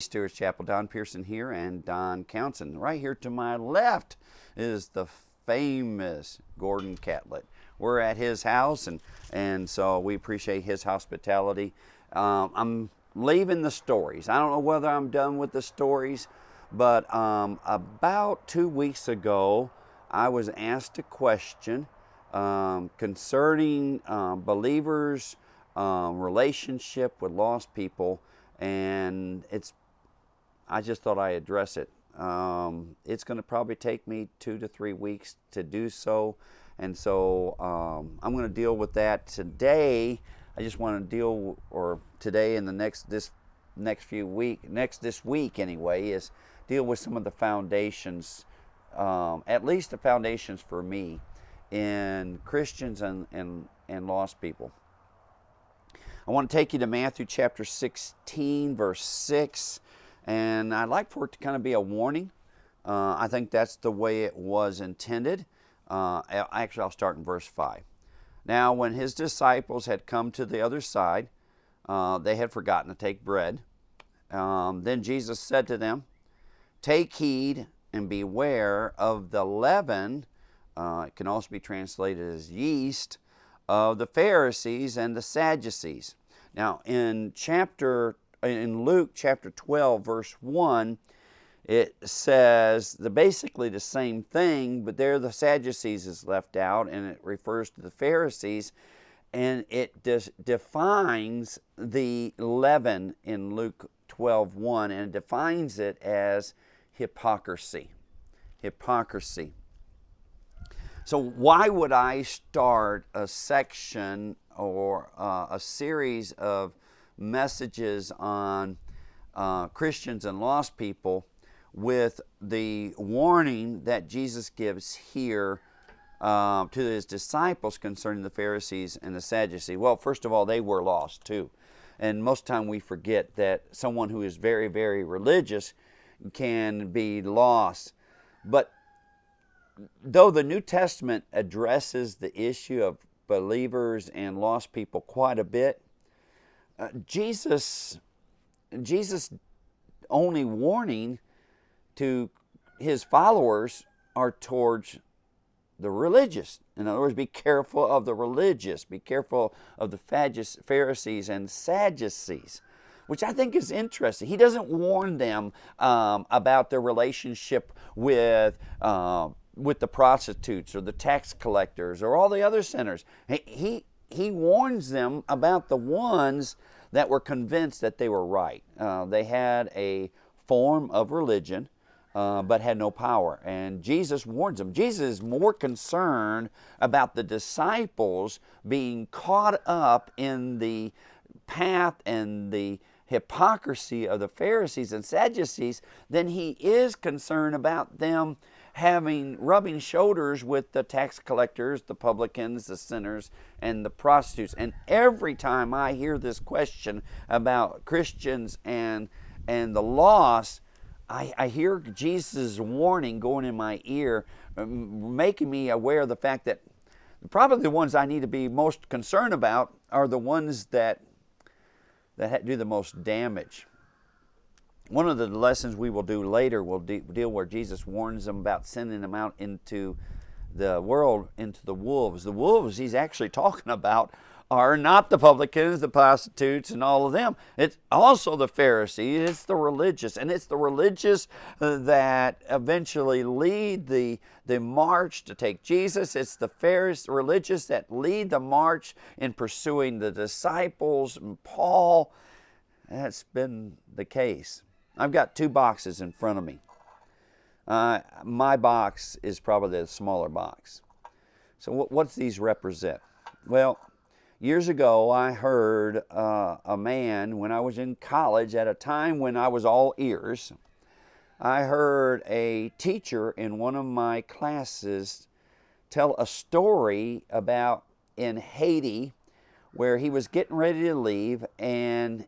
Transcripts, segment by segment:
Stewart's Chapel. Don Pierson here and Don Counson. Right here to my left is the famous Gordon Catlett. We're at his house, and so we appreciate his hospitality. I'm leaving the stories. I don't know whether I'm done with the stories, but about 2 weeks ago, I was asked a question concerning believers' relationship with lost people, and I just thought I'd address it. It's going to probably take me 2 to 3 weeks to do so, and so I'm going to deal with that today. I just want to deal, or today and this week anyway, is deal with some of the foundations, at least the foundations for me in Christians and lost people. I want to take you to Matthew chapter 16, verse 6, and I'd like for it to kind of be a warning. I think that's the way it was intended. Actually, I'll start in verse 5. Now, when his disciples had come to the other side, they had forgotten to take bread. Then Jesus said to them, "Take heed and beware of the leaven," it can also be translated as yeast, "of the Pharisees and the Sadducees." Now, in Luke chapter 12, verse 1, it says basically the same thing, but there the Sadducees is left out, and it refers to the Pharisees, and it defines the leaven in Luke 12:1, and it defines it as hypocrisy. Hypocrisy. So why would I start a section or a series of messages on Christians and lost people with the warning that Jesus gives here to his disciples concerning the Pharisees and the Sadducees? Well, first of all, they were lost too. And most of the time we forget that someone who is very, very religious can be lost. But though the New Testament addresses the issue of believers and lost people quite a bit, Jesus' only warning to his followers are towards the religious. In other words, be careful of the religious. Be careful of the Pharisees and Sadducees, which I think is interesting. He doesn't warn them about their relationship with the prostitutes or the tax collectors or all the other sinners. He warns them about the ones that were convinced that they were right. They had a form of religion, but had no power. And Jesus warns them. Jesus is more concerned about the disciples being caught up in the path and the hypocrisy of the Pharisees and Sadducees than he is concerned about them rubbing shoulders with the tax collectors, the publicans, the sinners, and the prostitutes. And every time I hear this question about Christians and the lost, I hear Jesus' warning going in my ear, making me aware of the fact that probably the ones I need to be most concerned about are the ones that do the most damage. One of the lessons we will do later will deal where Jesus warns them about sending them out into the world, into the wolves. The wolves he's actually talking about are not the publicans, the prostitutes, and all of them. It's also the Pharisees, it's the religious, and it's the religious that eventually lead the march to take Jesus. It's the religious that lead the march in pursuing the disciples and Paul. That's been the case. I've got 2 boxes in front of me. My box is probably the smaller box. So what's these represent? Well, years ago I heard a man, when I was in college, at a time when I was all ears, I heard a teacher in one of my classes tell a story about in Haiti where he was getting ready to leave, and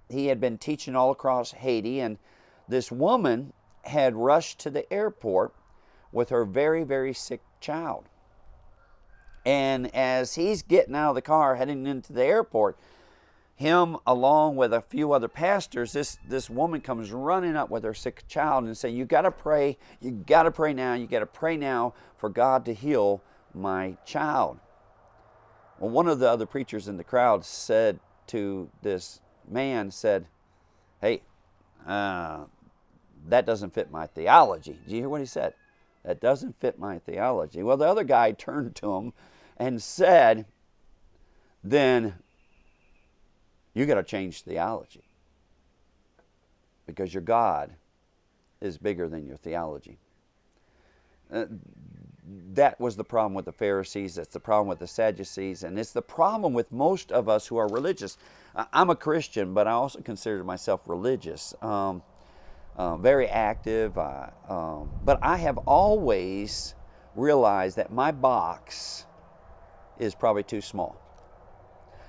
he had been teaching all across Haiti, and this woman had rushed to the airport with her very, very sick child. And as he's getting out of the car heading into the airport, him, along with a few other pastors, this woman comes running up with her sick child and saying, you got to pray now, you got to pray now for God to heal my child. Well, one of the other preachers in the crowd said to this man, hey, that doesn't fit my theology. Did you hear what he said? That doesn't fit my theology. Well, the other guy turned to him and said, then you got to change theology, because your God is bigger than your theology. That was the problem with the Pharisees. That's the problem with the Sadducees. And it's the problem with most of us who are religious. I'm a Christian, but I also consider myself religious. Very active. But I have always realized that my box is probably too small.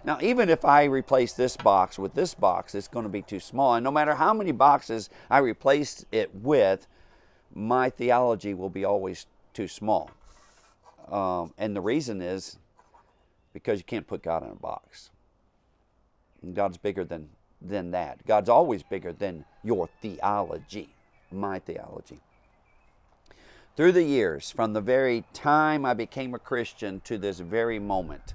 Now, even if I replace this box with this box, it's going to be too small. And no matter how many boxes I replace it with, my theology will be always too small. And the reason is because you can't put God in a box. And God's bigger than that. God's always bigger than your theology, my theology. Through the years, from the very time I became a Christian to this very moment,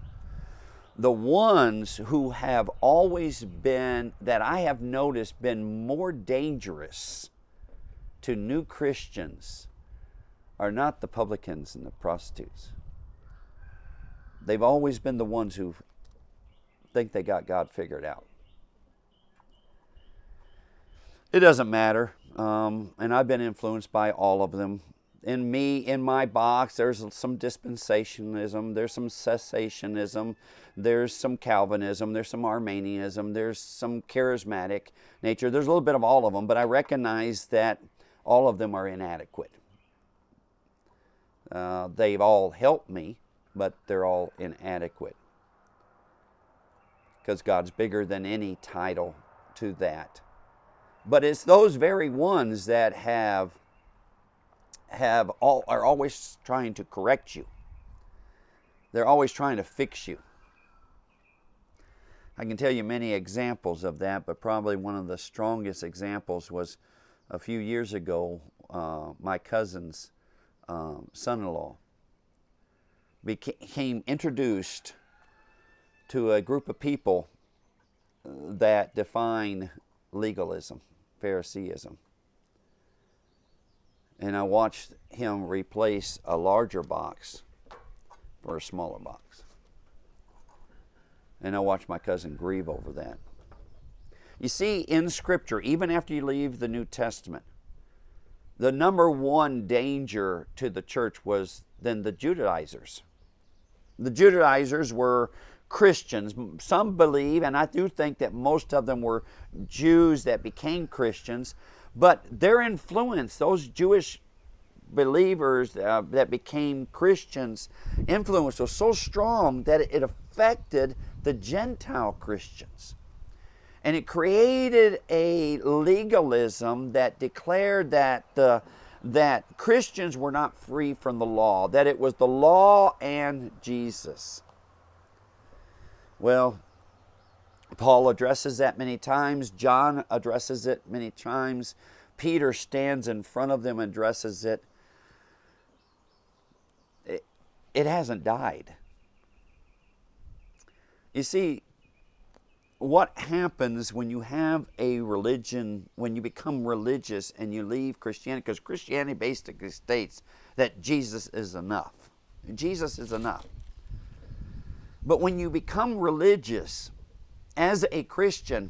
the ones who have always been, that I have noticed, been more dangerous to new Christians are not the publicans and the prostitutes. They've always been the ones who think they got God figured out. It doesn't matter, and I've been influenced by all of them. In my box, there's some dispensationalism, there's some cessationism, there's some Calvinism, there's some Arminianism, there's some charismatic nature. There's a little bit of all of them, but I recognize that all of them are inadequate. They've all helped me, but they're all inadequate. Because God's bigger than any title to that. But it's those very ones that are always trying to correct you. They're always trying to fix you. I can tell you many examples of that, but probably one of the strongest examples was a few years ago. My cousin's son-in-law became introduced to a group of people that define legalism, Phariseeism. And I watched him replace a larger box for a smaller box. And I watched my cousin grieve over that. You see, in Scripture, even after you leave the New Testament, the number one danger to the church was then the Judaizers. The Judaizers were Christians. Some believe, and I do think that most of them were Jews that became Christians, but their influence, those Jewish believers that became Christians, influence was so strong that it affected the Gentile Christians. And it created a legalism that declared that Christians were not free from the law, that it was the law and Jesus. Well, Paul addresses that many times. John addresses it many times. Peter stands in front of them and addresses it. It hasn't died. You see, what happens when you have a religion, when you become religious and you leave Christianity, because Christianity basically states that Jesus is enough. Jesus is enough. But when you become religious as a Christian,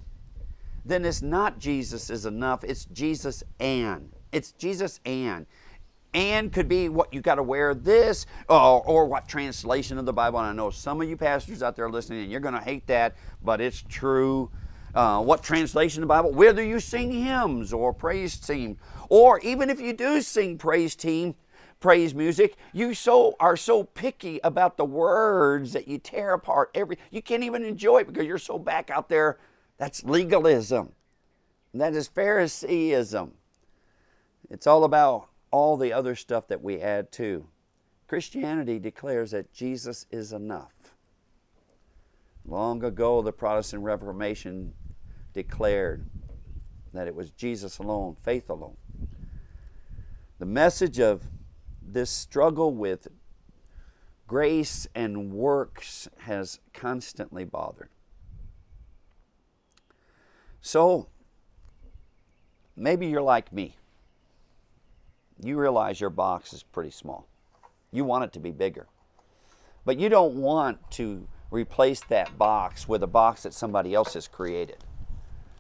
then it's not Jesus is enough, it's Jesus and. It's Jesus and. And could be what you got to wear this, or what translation of the Bible. And I know some of you pastors out there listening, and you're going to hate that, but it's true. What translation of the Bible? Whether you sing hymns or praise team, or even if you do sing praise music, you are so picky about the words that you tear apart you can't even enjoy it because you're so back out there. That's legalism. That is Phariseeism. It's all about all the other stuff that we add to. Christianity declares that Jesus is enough. Long ago, the Protestant Reformation declared that it was Jesus alone, faith alone. The message of this struggle with grace and works has constantly bothered. So, maybe you're like me. You realize your box is pretty small. You want it to be bigger. But you don't want to replace that box with a box that somebody else has created.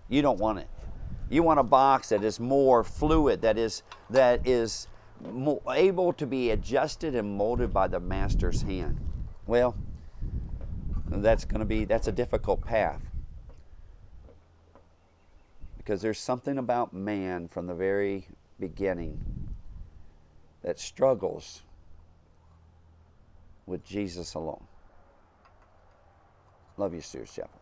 You don't want it. You want a box that is more fluid, that is able to be adjusted and molded by the master's hand. Well, that's a difficult path. Because there's something about man from the very beginning that struggles with Jesus alone. Love you, Steers Chapel.